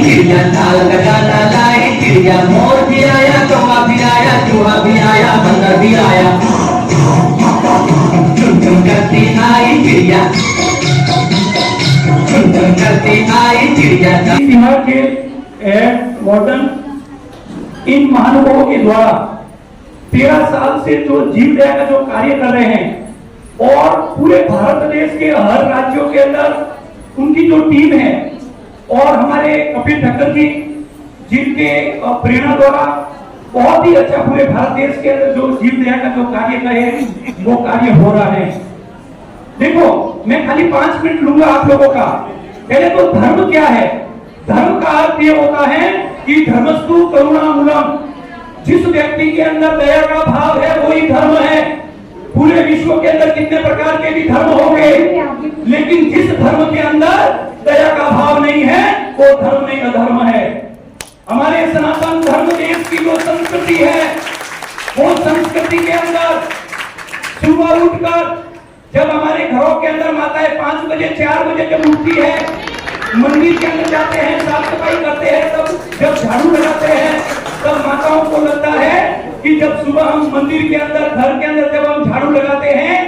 चिड़िया ताल का गाना लाई, चिड़िया मोर भी आया, कौवा भी आया, चूहा भी आया, बंदर भी आया, चुन चुन करती आई चिड़िया, चुन चुन करती आई चिड़िया। बिहार के वार्डन इन महानुभावों के द्वारा 13 साल से जो जीव दया का जो कार्य कर रहे हैं और पूरे भारत देश के हर राज्यों के अंदर उनकी जो टीम है और हमारे कपिल ठक्कर जी जिनके प्रेरणा द्वारा बहुत ही अच्छा पूरे भारत देश के अंदर जो जीव दया का जो कार्य है वो कार्य हो रहा है। देखो मैं खाली 5 मिनट लूंगा आप लोगों का। पहले तो धर्म क्या है? धर्म का अर्थ ये होता है कि धर्मस्तु करुणामूलम, जिस व्यक्ति के अंदर दया का भाव है वही धर्म है। पूरे विश्व के अंदर कितने प्रकार के भी धर्म होंगे, लेकिन जिस धर्म के अंदर दया का भाव नहीं है वो धर्म नहीं अधर्म है। हमारे सनातन धर्म देश की जो संस्कृति है वो संस्कृति के अंदर सुबह उठकर जब हमारे घरों के अंदर माताएं 5 बजे 4 बजे जब उठती है, मंदिर के अंदर जाते हैं, साफ सफाई करते हैं, तब जब झाड़ू लगाते हैं तब माताओं को लगता है कि जब सुबह हम मंदिर के अंदर घर के अंदर जब हम झाड़ू लगाते हैं,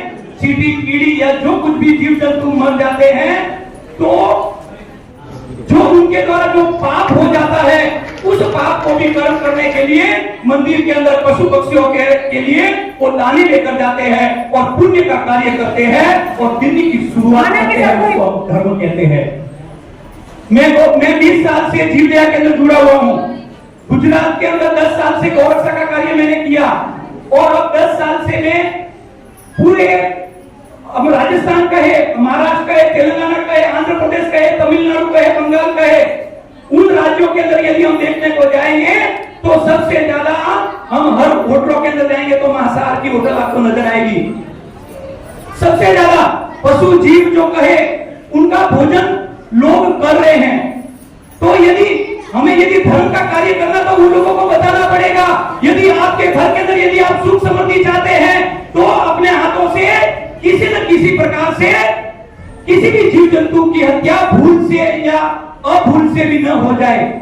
चींटी कीड़ी या जो कुछ भी जीव जंतु मर जाते हैं तो जो उनके द्वारा जो पाप हो जाता है उस पाप को भी कर्म करने के लिए मंदिर के अंदर पशु पक्षियों के लिए वो दाने लेकर जाते हैं और पुण्य का कार्य करते हैं और दिन की शुरुआत करते हैं, उसको धर्म कहते हैं। मैं 20 साल से जीव दया के अंदर जुड़ा हुआ हूँ। गुजरात के अंदर 10 साल से गौरक्षा का कार्य मैंने किया और अब 10 साल से मैं पूरे अब राजस्थान का है, महाराष्ट्र का है, तेलंगाना का है, आंध्र प्रदेश का है, तमिलनाडु का है, बंगाल का है, उन राज्यों के अंदर यदि हम देखने को जाएंगे तो सबसे ज्यादा हम हर होटलों के अंदर जाएंगे तो मांसाहार की होटल आपको नजर आएगी। सबसे ज्यादा पशु जीव जो कहे उनका भोजन लोग कर रहे हैं। तो यदि धर्म का कार्य करना तो उन लोगों को बताना पड़ेगा। यदि आपके घर के अंदर यदि आप सुख समृद्धि चाहते हैं तो अपने हाथों से किसी न किसी प्रकार से किसी भी जीव जंतु की हत्या भूल से या अभूल से भी न हो जाए।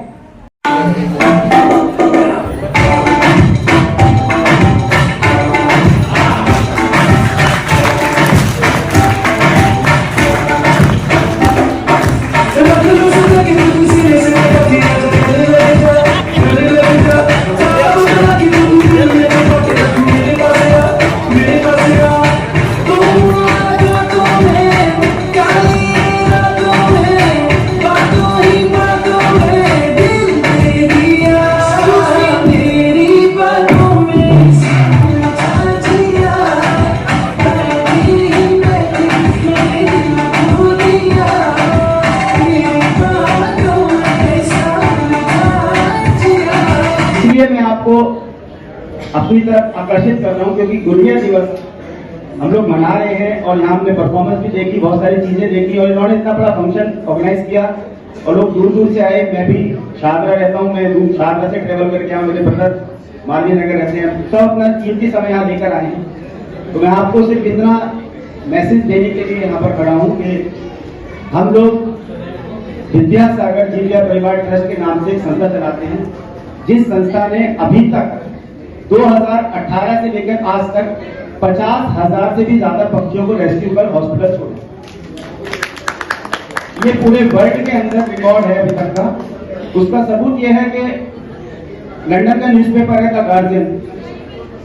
मैं आपको अपनी तरफ आकर्षित कर रहा हूं क्योंकि गुड़िया दिवस हम लोग मना रहे हैं और यहाँ हमने परफॉर्मेंस भी देखी, बहुत सारी चीजें देखी और इन्होंने इतना बड़ा फंक्शन ऑर्गेनाइज किया और लोग दूर दूर से आए। मैं भी शारदा रहता हूँ, मैं शारदा से ट्रेवल करके आऊँ, मेरे ब्रदर मालवीय नगर रहते हैं, सब अपना कीमती समय यहाँ लेकर आए हैं। तो मैं आपको सिर्फ इतना मैसेज देने के लिए यहाँ पर खड़ा हूँ कि हम लोग विद्यासागर जीव दया परिवार ट्रस्ट के नाम से एक संस्था चलाते हैं, जिस संस्था ने अभी तक 2018 से लेकर आज तक 50,000 से भी ज्यादा पक्षियों को रेस्क्यू कर हॉस्पिटल छोड़े। ये पूरे वर्ल्ड के अंदर रिकॉर्ड है अभी तक का। उसका सबूत ये है कि लंदन का न्यूज़पेपर है द गार्जियन,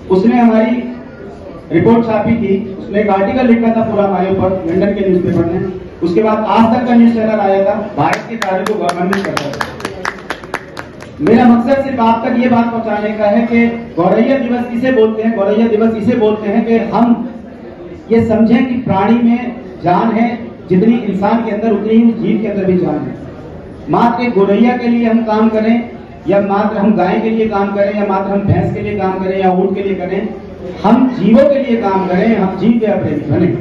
उसने हमारी रिपोर्ट छापी थी, उसने एक आर्टिकल लिखा था पूरा हमारे ऊपर लंदन के न्यूज़पेपर ने। उसके बाद आज तक का न्यूज चैनल आया था, भारत के कार्य को गवर्नमेंट करता था। मेरा मकसद सिर्फ आप तक ये बात पहुंचाने का है कि गौरैया दिवस किसे बोलते हैं? गौरैया दिवस इसे बोलते हैं कि हम ये समझें कि प्राणी में जान है, जितनी इंसान के अंदर उतनी ही जीव के अंदर भी जान है। मात्र एक गौरैया के लिए हम काम करें या मात्र हम गाय के लिए काम करें या मात्र हम भैंस के लिए काम करें या ऊंट के लिए करें, हम जीवों के लिए काम करें, हम जीव दया प्रेमी बने।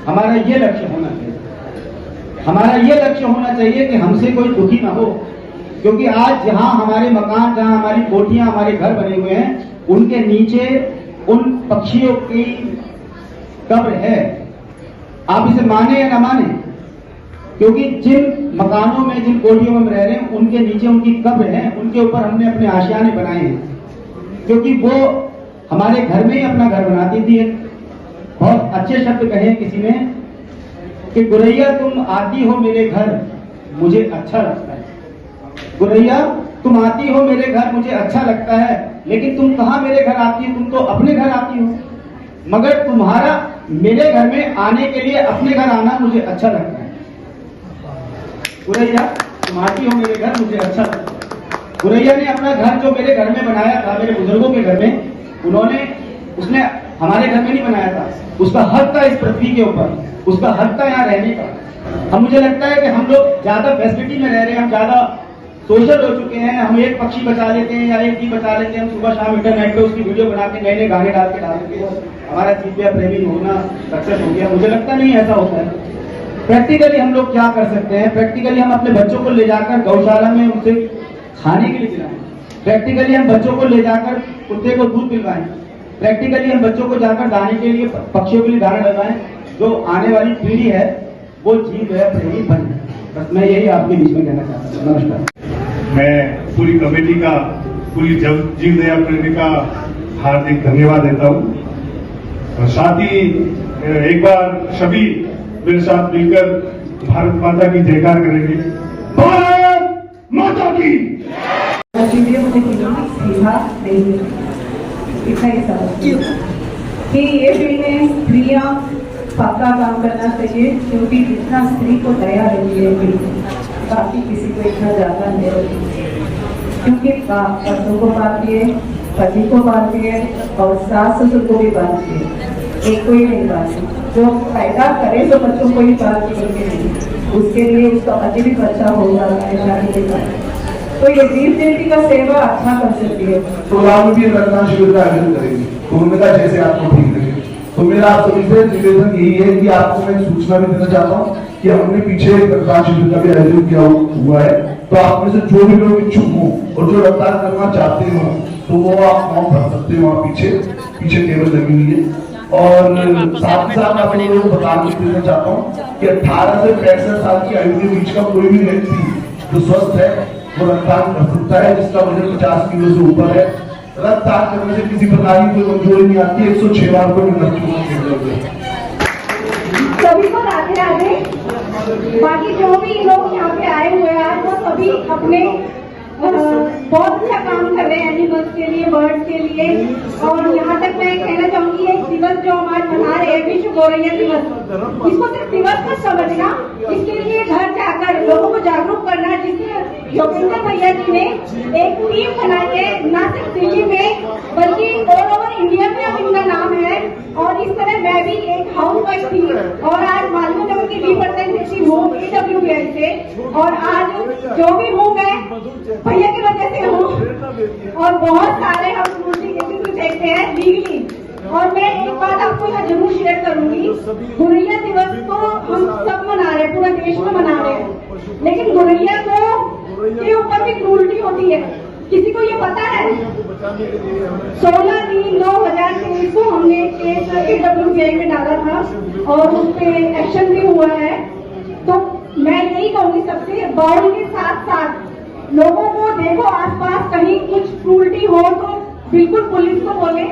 हमारा ये लक्ष्य होना चाहिए। हमारा ये लक्ष्य होना चाहिए कि हमसे कोई दुखी ना हो, क्योंकि आज जहां हमारे मकान, जहां हमारी कोठियां, हमारे घर बने हुए हैं, उनके नीचे उन पक्षियों की कब्र है। आप इसे माने या ना माने, क्योंकि जिन मकानों में, जिन कोठियों में हम रह रहे हैं, उनके नीचे उनकी कब्र है, उनके ऊपर हमने अपने आशियाने बनाए हैं, क्योंकि वो हमारे घर में ही अपना घर बनाती थी। बहुत अच्छे शब्द कहे किसी ने कि गुरैया तुम आती हो मेरे घर मुझे अच्छा लगता है, गुरैया तुम आती हो मेरे घर मुझे अच्छा लगता है, लेकिन तुम कहाँ मेरे घर आती हो, तुम तो अपने घर आती हो, मगर तुम्हारा मेरे घर में आने के लिए अपने घर आना मुझे अच्छा लगता है। गुरैया तुम आती हो मेरे घर मुझे अच्छा लगता है। गुरैया ने अपना घर जो मेरे घर में बनाया था, मेरे बुजुर्गों के घर में, उसने हमारे घर में नहीं बनाया था, उसका हक था इस पृथ्वी के ऊपर, उसका हक था यहाँ रहने का। अब मुझे लगता है कि हम लोग ज्यादा फैसिलिटी में रह रहे हैं, हम ज्यादा सोशल हो चुके हैं, हम एक पक्षी बचा लेते हैं या एक जीव बचा लेते हैं, हम सुबह शाम इंटरनेट पे उसकी वीडियो बना के नए नए गाने डाल के डाल देते हैं, हमारा जीविया प्रेमी होना सक्सेस हो गया। मुझे लगता नहीं ऐसा होता है। प्रैक्टिकली हम लोग क्या कर सकते हैं? प्रैक्टिकली हम अपने बच्चों को ले जाकर गौशाला में उनसे खाने के लिए खिलाएं, प्रैक्टिकली हम बच्चों को ले जाकर कुत्ते को दूध पिलवाएं, प्रैक्टिकली हम बच्चों को जाकर दाने के लिए, पक्षियों के लिए दाना लगाएं। जो आने वाली पीढ़ी है वो जीव है प्रेमी बने। बस मैं यही आपके बीच में कहना चाहता हूँ। नमस्कार। मैं पूरी कमेटी का, पूरी जीव दया प्रेमी का हार्दिक धन्यवाद देता हूँ। साथ ही एक बार सभी मेरे साथ मिलकर भारत माता की जयकार करेंगे। भारत माता की। कि ये फील्ड में स्त्रियां पक्का काम करना चाहिए, क्योंकि जितना स्त्री को दया रहती है बाकी किसी को इतना ज्यादा नहीं रहती, क्योंकि बच्चों को पालती है, पति को पालती है और सास ससुर को भी पालती है, एक को ही नहीं पालती। जो पैदा करे तो बच्चों को ही पालती है, उसके लिए उसका पति भी बच्चा होगा शादी के बाद, तो ये जीव जयंती का सेवा अच्छा कर सकती है। तो राम भी रक्तदान शिविर का आयोजन करेंगे, तो उन्होंने कहा जैसे आपको ठीक लगे। तो मेरा आप सभी से निवेदन यही है कि आपको मैं सूचना भी देना चाहता हूँ कि हमने पीछे रक्तदान शिविर का भी आयोजन किया हुआ है, तो आप में से जो भी लोग इच्छुक हो और जो रक्तदान करना चाहते हो तो वो आप फॉर्म भर सकते हो। वहाँ पीछे टेबल लगी हुई है। और साथ ही साथ आप लोगों को बता देना चाहता हूँ कि 18 से 65 साल की आयु के बीच का कोई भी व्यक्ति जो स्वस्थ है वो रक्तदान कर सकता है, जिसका वजन 50 किलो से ऊपर है। रक्तदान करने से किसी प्रकार की कोई कमजोरी नहीं आती। 106 बार को सभी को राधे राधे। बाकी जो भी लोग यहाँ पे आए हुए हैं वो सभी अपने बहुत अच्छा काम कर रहे हैं एनिमल्स के लिए, बर्ड्स के लिए। और यहाँ तक मैं कहना चाहूंगी एक दिवस जो हम आज मना रहे हैं, विश्व गौरैया दिवस, इसको सिर्फ दिवस मत समझना, इसके लिए घर जाकर लोगों को जागरूक करना, जिससे योगेंद्र भैया जी ने एक टीम बनाई है, न सिर्फ दिल्ली में बल्कि ऑल ओवर इंडिया में अब इनका नाम है। और इस तरह मैं भी एक हाउस वाइफ थी और आज मालूम नगर की रिप्रेजेंटेटिव हूँ AWBI से, और आज जो भी हूँ मैं भैया की वजह से हूँ। और बहुत सारे हम मूर्ति के देखते हैं लीगली। और मैं एक बात आपको यहाँ जरूर शेयर करूंगी, गुरैया दिवस तो हम सब मना रहे हैं, पूरा देश में मना रहे हैं, लेकिन गुरैया के ऊपर भी क्रूरटी होती है। किसी को ये पता है? 16/3/2023 को हमने केस AWBI में डाला था और उस पर एक्शन भी हुआ है। तो मैं यही कहूंगी सबसे, बाउंड के साथ साथ लोगों को देखो आसपास कहीं कुछ क्रूरटी हो तो बिल्कुल पुलिस को बोले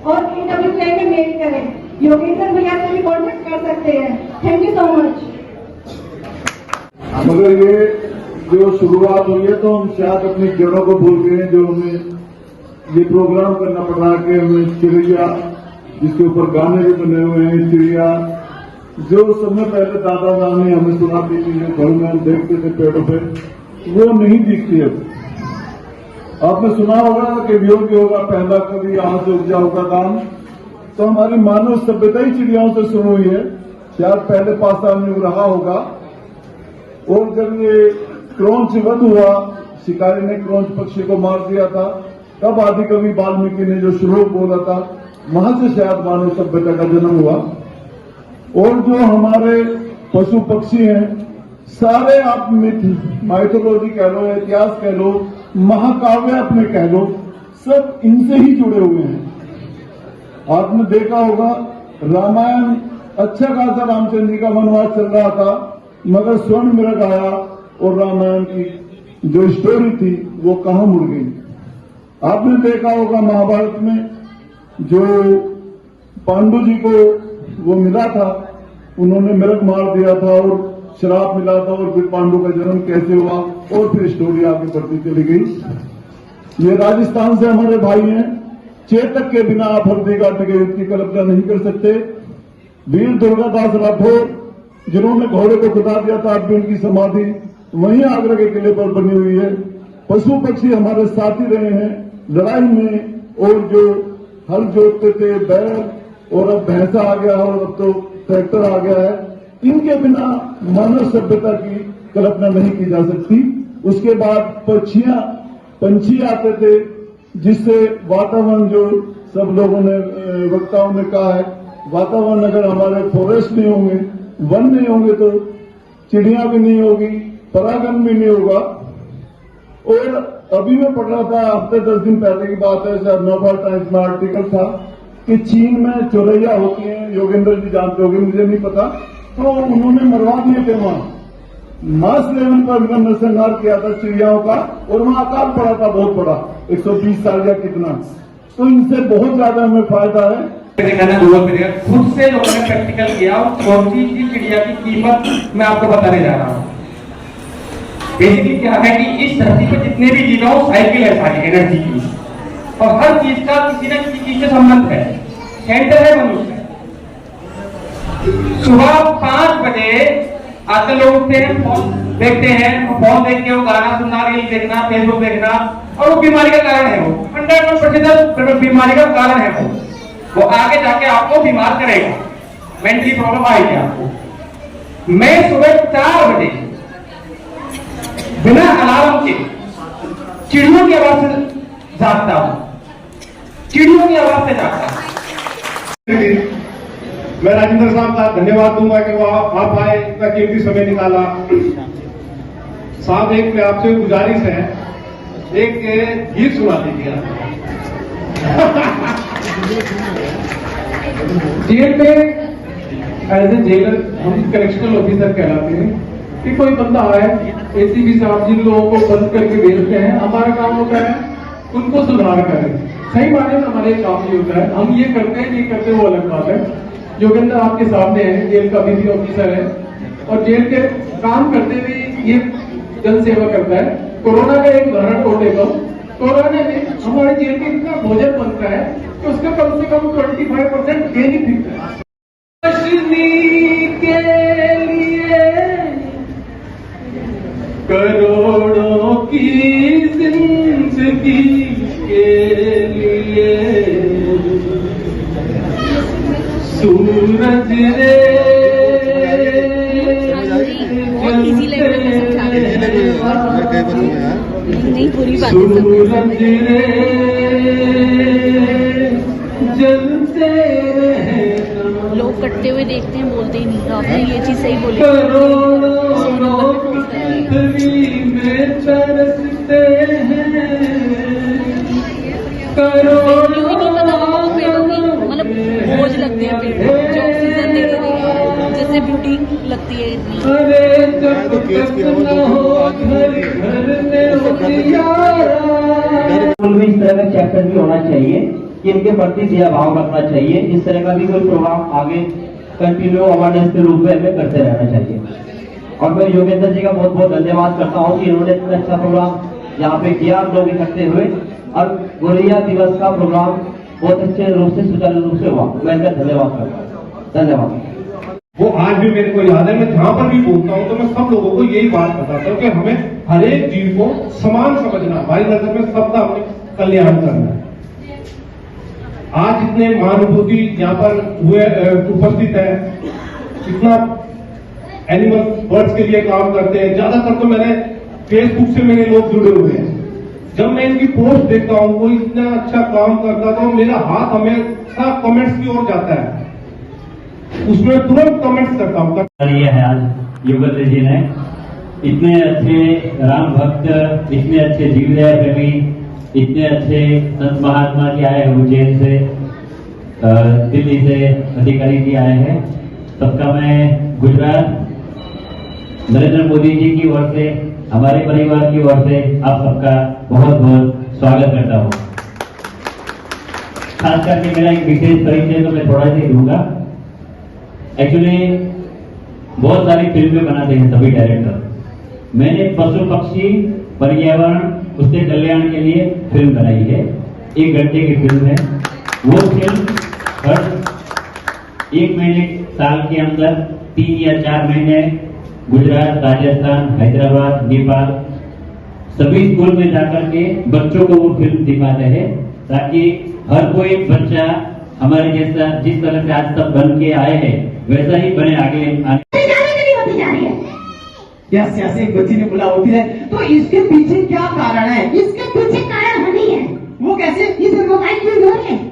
और AWBI में मेल करें। योगेंद्र भैया से भी कॉन्टेक्ट कर सकते हैं। Thank you so much. मगर ये जो शुरुआत हुई है तो हम शायद अपनी जड़ों को भूल गए हैं, जो हमें ये प्रोग्राम करना पड़ रहा है कि हमें चिड़िया, जिसके ऊपर गाने भी बने हुए हैं, चिड़िया जो समय पहले दादा दादा ने हमें सुनाती थी, जो घर में हम देखते थे पेड़ों पे, वो नहीं दिखती है। आपने सुना होगा कि वियोग होगा पहला कभी यहाँ से उपजा होगा दान। तो हमारी मानव सभ्यता ही चिड़ियाओं से शुरू हुई है। शायद पहले पाषाण युग रहा होगा। और जब ये क्रौंच वध हुआ, शिकारी ने क्रौंच पक्षी को मार दिया था, तब आदिकवि वाल्मीकि ने जो श्लोक बोला था, वहां से शायद मानव सभ्यता का जन्म हुआ। और जो हमारे पशु पक्षी हैं, सारे आप माइथोलॉजी कह लो, इतिहास कह लो, महाकाव्य अपने कह लो, सब इनसे ही जुड़े हुए हैं। आपने देखा होगा रामायण अच्छा खासा रामचंद्र जी का वनवास चल रहा था, मगर स्वर्ण मृग आया और रामायण की जो स्टोरी थी वो कहां मुड़ गई। आपने देखा होगा महाभारत में जो पांडु जी को वो मिला था, उन्होंने मृग मार दिया था और श्राप मिला था, और फिर पांडु का जन्म कैसे हुआ और फिर स्टोरी आगे बढ़ती चली गई। ये राजस्थान से हमारे भाई हैं, चेतक के बिना आप हल्दीघाटी के युद्ध की कल्पना नहीं कर सकते। वीर दुर्गादास राठौर जिन्होंने घोड़े को खुदा दिया था, अब भी उनकी समाधि वहीं आगरा के किले पर बनी हुई है। पशु पक्षी हमारे साथी रहे हैं लड़ाई में, और जो हल जोतते थे बैल, और अब भैंसा आ गया और अब तो ट्रैक्टर आ गया है। इनके बिना मानव सभ्यता की कल्पना नहीं की जा सकती। उसके बाद पंछी आते थे, जिससे वातावरण जो सब लोगों ने वक्ताओं ने कहा है, वातावरण अगर हमारे फॉरेस्ट नहीं होंगे, वन नहीं होंगे, तो चिड़िया भी नहीं होगी, परागण भी नहीं होगा। और अभी मैं पढ़ रहा था, हफ्ते 10 दिन पहले की बात है, शायद नवभारत टाइम्स में आर्टिकल था कि चीन में चौरैया होती हैं, योगेंद्र जी जानते होंगे, मुझे नहीं पता, तो उन्होंने मरवा दिए थे वहां, मास लेवल पर उनका नरसंहार किया था चिड़ियाओं का, और वहां अकाल पड़ा था बहुत बड़ा, 120 साल या कितना। तो इनसे बहुत ज्यादा हमें फायदा है। खुद से लोगों ने प्रैक्टिकल किया, और चौथी की चिड़िया की कीमत मैं आपको बताने जा रहा हूँ। बेसिकली क्या है कि इस धरती पर जितने भी जीव हैं साइकिल है सारी एनर्जी की, और हर चीज का किसी न किसी चीज से संबंध है। सेंटर है मनुष्य। सुबह 5 बजे आजकल लोग उठते हैं, फोन देखते हैं, फोन देख के वो गाना सुनना, रील देखना, फेसबुक देखना, और वो बीमारी का कारण है। वो 100% बीमारी का कारण है। वो आगे जाके आपको बीमार करेगा, मेंटली प्रॉब्लम आएगी आपको। मैं सुबह 4 बजे बिना अलार्म के चिड़ियों की आवाज से जागता हूं, चिड़ियों की आवाज से जागता हूं। मैं राजेंद्र साहब का धन्यवाद दूंगा कि वो आप आए, इतना कीमती समय निकाला। साहब एक आपसे गुजारिश है, एक गीत सुना दीजिए। जेल में एज ए जेलर हम करेक्शनल ऑफिसर कहलाते हैं कि कोई बंदा आए, एसीपी साहब जिन लोगों को बंद करके भेजते हैं, हमारा काम होता है उनको सुधार करें। सही माने में हमारे काम ये होता है, हम ये करते हैं, ये करते वो अलग बात है। योगेंद्र आपके सामने है, जेल का भी ऑफिसर है, और जेल के काम करते हुए ये जन सेवा करता है। कोरोना का एक उदाहरण और देता हूँ। कोरोना में हमारे जेल में इतना भोजन बनता है कि उसका कम से कम 25% बेनिफिट है। के लिए करोड़ों की जिंदगी के लिए सूरज रे नहीं पूरी बात सूरज रे जलते लोग कटते हुए देखते हैं, बोलते ही नहीं। आपने ये चीज सही बोली। पृथ्वी में तरसते हैं मतलब बोझ लगते हैं पेट में, जो ऑक्सीजन दे रहे हैं, जैसे ब्यूटी लगती है इतनी। इस तरह का चैप्टर भी होना चाहिए कि इनके प्रति दया भाव रखना चाहिए। इस तरह का भी कोई प्रोग्राम आगे कंटिन्यू अवेयरनेस के रूप में हमें करते रहना चाहिए। और मैं योगेंद्र जी का बहुत बहुत धन्यवाद करता हूँ कि इन्होंने इतना अच्छा प्रोग्राम यहाँ पे किया, लोग इकट्ठे हुए, और गोरैया दिवस का प्रोग्राम बहुत अच्छे रूप से सुचारू रूप से हुआ। मैं इनका धन्यवाद करता हूँ। धन्यवाद। वो आज भी मेरे को याद है। मैं जहां पर भी बोलता हूं तो मैं सब लोगों को यही बात बताता हूं कि हमें हर एक जीव को समान समझना, हमारी नजर में सबका हमें कल्याण करना है। आज इतने महानुभूति यहाँ पर हुए उपस्थित है, इतना एनिमल बर्ड्स के लिए काम करते हैं। ज्यादातर तो मैंने फेसबुक से मेरे लोग जुड़े हुए हैं। जब मैं इनकी पोस्ट देखता हूँ, वो इतना अच्छा काम करता तो मेरा हाथ हमेशा कमेंट्स की ओर जाता है, उसमें तुरंत कमेंट्स करता हूँ। ये है आज योगेंद्र जी ने इतने अच्छे राम भक्त, इतने अच्छे जीवदया प्रेमी, इतने अच्छे संत महात्मा जी आए हैं उज्जैन से, दिल्ली से अधिकारी जी आए हैं। सबका मैं गुजरात नरेंद्र मोदी जी की ओर से, हमारे परिवार की ओर से आप सबका बहुत बहुत स्वागत करता हूँ। खास करके मेरा एक विशेष परिचय तो मैं थोड़ा सा दूंगा। एक्चुअली बहुत सारी फिल्में बनाते हैं सभी डायरेक्टर। मैंने पशु पक्षी पर्यावरण उसके कल्याण के लिए फिल्म बनाई है, 1 घंटे की फिल्म है। वो फिल्म हर 1 महीने साल के अंदर 3 या 4 महीने गुजरात, राजस्थान, हैदराबाद, नेपाल सभी स्कूल में जाकर के बच्चों को वो फिल्म दिखाते हैं, ताकि हर कोई बच्चा हमारे जैसा जिस तरह से आज तक बन के आए हैं वैसा ही बने आगे होती जा रही है। क्या सियासी एक बच्ची ने बोला होती है, तो इसके पीछे क्या कारण है? इसके पीछे कारण नहीं है। वो कैसे? इसे मोबाइल यूज हो रहे हैं।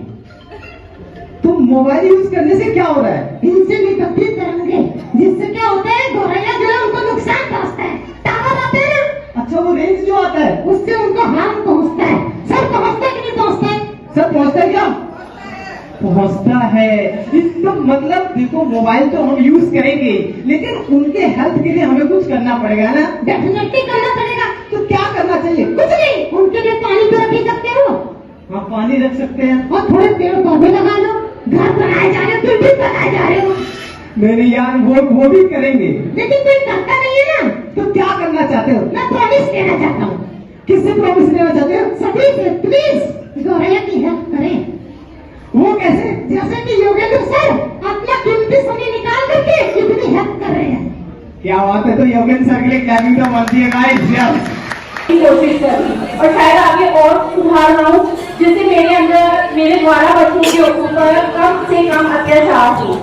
तो मोबाइल यूज करने से क्या हो रहा है? इनसे निकलती तरंगे, जिससे क्या होता है, गोरैया जो है उनको नुकसान पहुंचता है। टावर आते हैं ना, अच्छा वो रेंज जो आता है उससे उनको हार्म पहुंचता है। सर पहुंचता है कि नहीं पहुंचता है? सर पहुंचता है क्या? पहुंचता है। इसका मतलब देखो, मोबाइल तो हम यूज करेंगे, लेकिन उनके हेल्थ के लिए हमें कुछ करना पड़ेगा ना। डेफिनेटली करना पड़ेगा। तो क्या करना चाहिए? कुछ नहीं, उनके लिए पानी तो रख सकते हो। हाँ पानी रख सकते हैं, और थोड़े पेड़ पौधे लगा लो। घर बनाए जा रहे हो, तुम भी बनाए जा रहे हो। मेरे यार वो भी करेंगे, लेकिन कोई करता नहीं है ना। तो क्या करना चाहते हो? मैं प्रॉमिस लेना चाहता हूँ। किससे प्रॉमिस लेना चाहते हो? सभी से। प्लीज गौरैया की हेल्प करें। वो कैसे? जैसे कि योगेंद्र सर अपना कीमती समय निकाल करके इतनी हेल्प कर रहे हैं। क्या बात है। तो योगेंद्र सर के लिए क्लैपिंग तो बनती है गाइस। कोशिश करूँ और शायद आगे और सुधार लाऊं, जिससे मेरे द्वारा बच्चों के ऊपर कम से कम अत्याचार हो।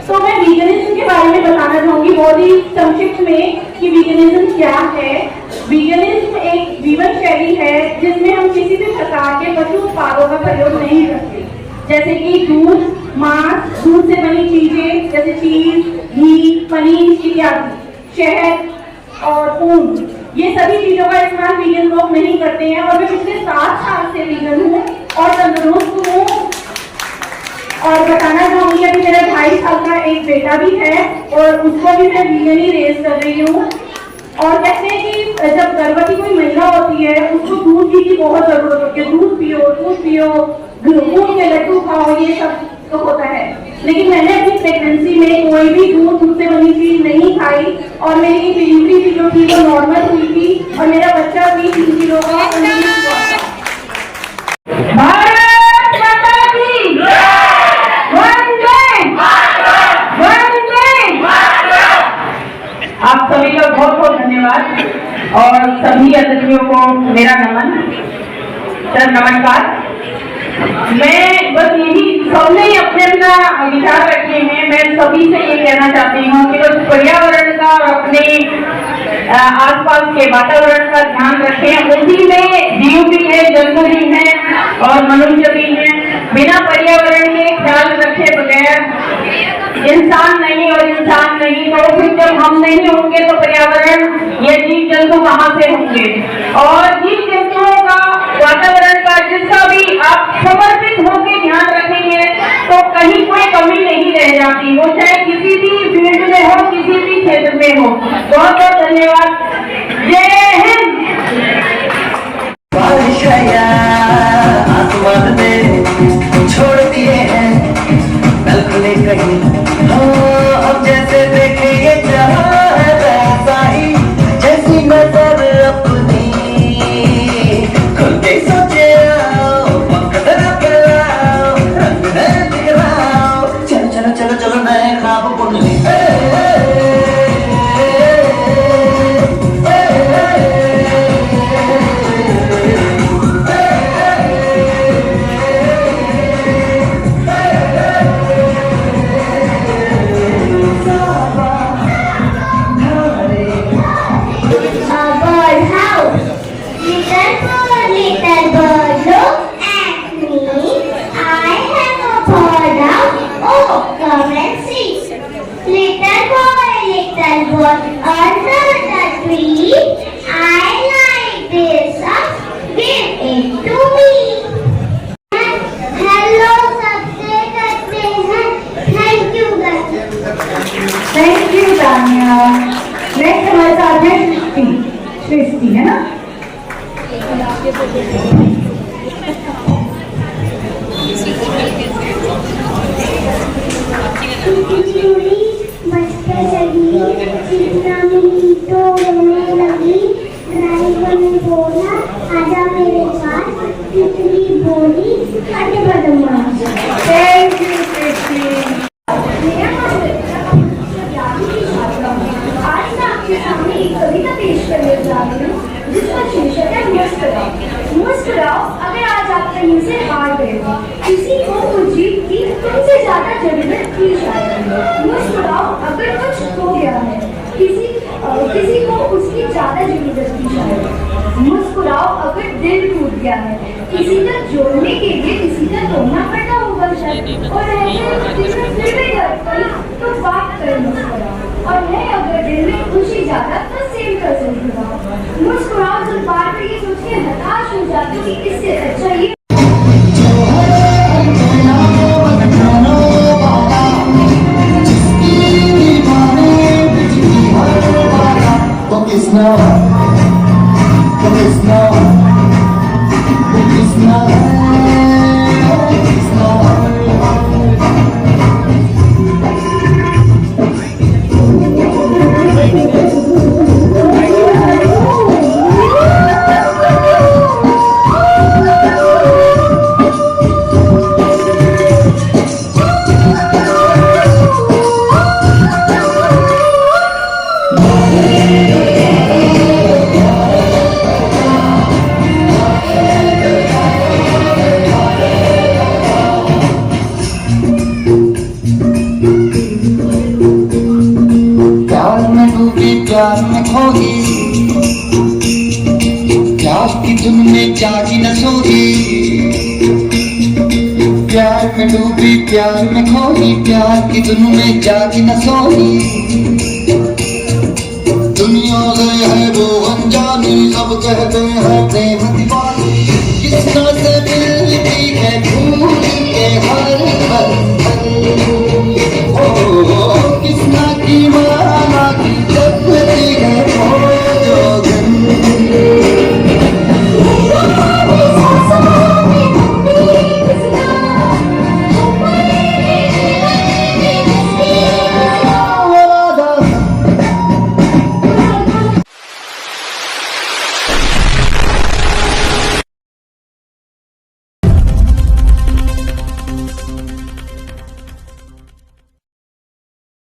तो मैं वीगनिज्म के बारे में बताना चाहूंगी बहुत ही संक्षिप्त में कि वीगनिज्म क्या है। वीगनिज्म एक जीवन शैली है जिसमें हम किसी भी प्रकार के पशु उत्पादों का प्रयोग नहीं करते, जैसे कि दूध, मांस, दूध से बनी चीजें जैसे चीज, घी, पनीर इत्यादि, शहद और ऊन, ये सभी चीजों का इस्तेमाल वीगन लोग नहीं करते हैं। और मैं पिछले 7 साल से वीगन हूँ और तंदुरुस्त हूँ। और बताना चाहूंगी अभी मेरा 2.5 साल का एक बेटा भी है और उसको भी मैं वीगन ही रेस कर रही हूँ। और कहते हैं कि जब गर्भवती कोई महिला होती है उसको दूध की बहुत जरूरत होती है। दूध पियो, ऊन के लड्डू खाओ, ये सब तो होता है। लेकिन मैंने अपनी प्रेगनेंसी में कोई भी दूध से बनी चीज नहीं खाई और मेरी डिलीवरी भी जो थी वो नॉर्मल हुई थी और मेरा बच्चा भी 3 किलो का हुआ था। भारत माता की वंदे आप सभी का बहुत बहुत धन्यवाद और सभी अतिथियों को मेरा नमन। सर नमस्कार। मैं बस यही सबने ही अपने अपना विचार रखे हैं। मैं सभी से ये कहना चाहती हूँ कि बस पर्यावरण का और अपने आसपास के वातावरण का ध्यान रखें। उसी में जीव भी है, जंतु भी है और मनुष्य भी है। बिना पर्यावरण के ख्याल रखे बगैर इंसान नहीं, और इंसान नहीं तो फिर जब हम नहीं होंगे तो पर्यावरण ये जीव जंतु कहाँ से होंगे। और जीव जंतुओं का, वातावरण का जिसका भी आप समर्पित होकर ध्यान रखेंगे तो कहीं कोई कमी नहीं रह जाती, वो चाहे किसी भी फील्ड में हो, किसी भी क्षेत्र में हो। बहुत बहुत धन्यवाद। जय हिंद। आसमान में छोड़ दिए हैं कल खुले कहीं, अब जैसे देखे ये जहां है वैसा ही, जैसी नजर अपनी खुल के सोचे आओ, पकड़ के लाओ, रंग दिखलाओ, चलो चलो चलो चलो नए ख्वाब बुन ले। Thank you, Daniel. Next 2000 में सृष्टि है ना। ड्राइवर ने बोला आजा मेरे पास, तितली बोली आगे बढ़ूंगा। थैंक यू सृष्टि। आज मैं आपके सामने एक कविता पेश करने जा रही हूँ जिसका शीर्षक है मुस्कुराओ। मुस्कुराओ अगर आज आप कहीं से हार गए हो, किसी को कुछ जीत की तुमसे ज्यादा जरूरत थी शायद। मुस्कुराओ अगर कुछ खो गया है, किसी को उसकी ज्यादा जरूरत थी शायद। मुस्कुराओ अगर दिल टूट गया है, किसी का जोड़ने के लिए किसी का तोड़ना पड़ना होगा शायद। और ऐसे फिर भी दर्द पड़ी तो बात कर मुस्कुराओ। और है अगर दिल में खुशी ज्यादा तो सेम कर मुस्कुराओ। मुस्कुराओ तो बार बार ये सोच के हताश हो जाती कि इससे अच्छा ये प्यार में खोगी, प्यार की धुन में जागी न सोगी। प्यार में डूबी प्यार में खोगी, प्यार की धुन में जागी न सोगी। दुनिया से है वो अनजानी, सब कहते हैं प्रेम दीवानी। किसना से मिलती है भूल के हर पल।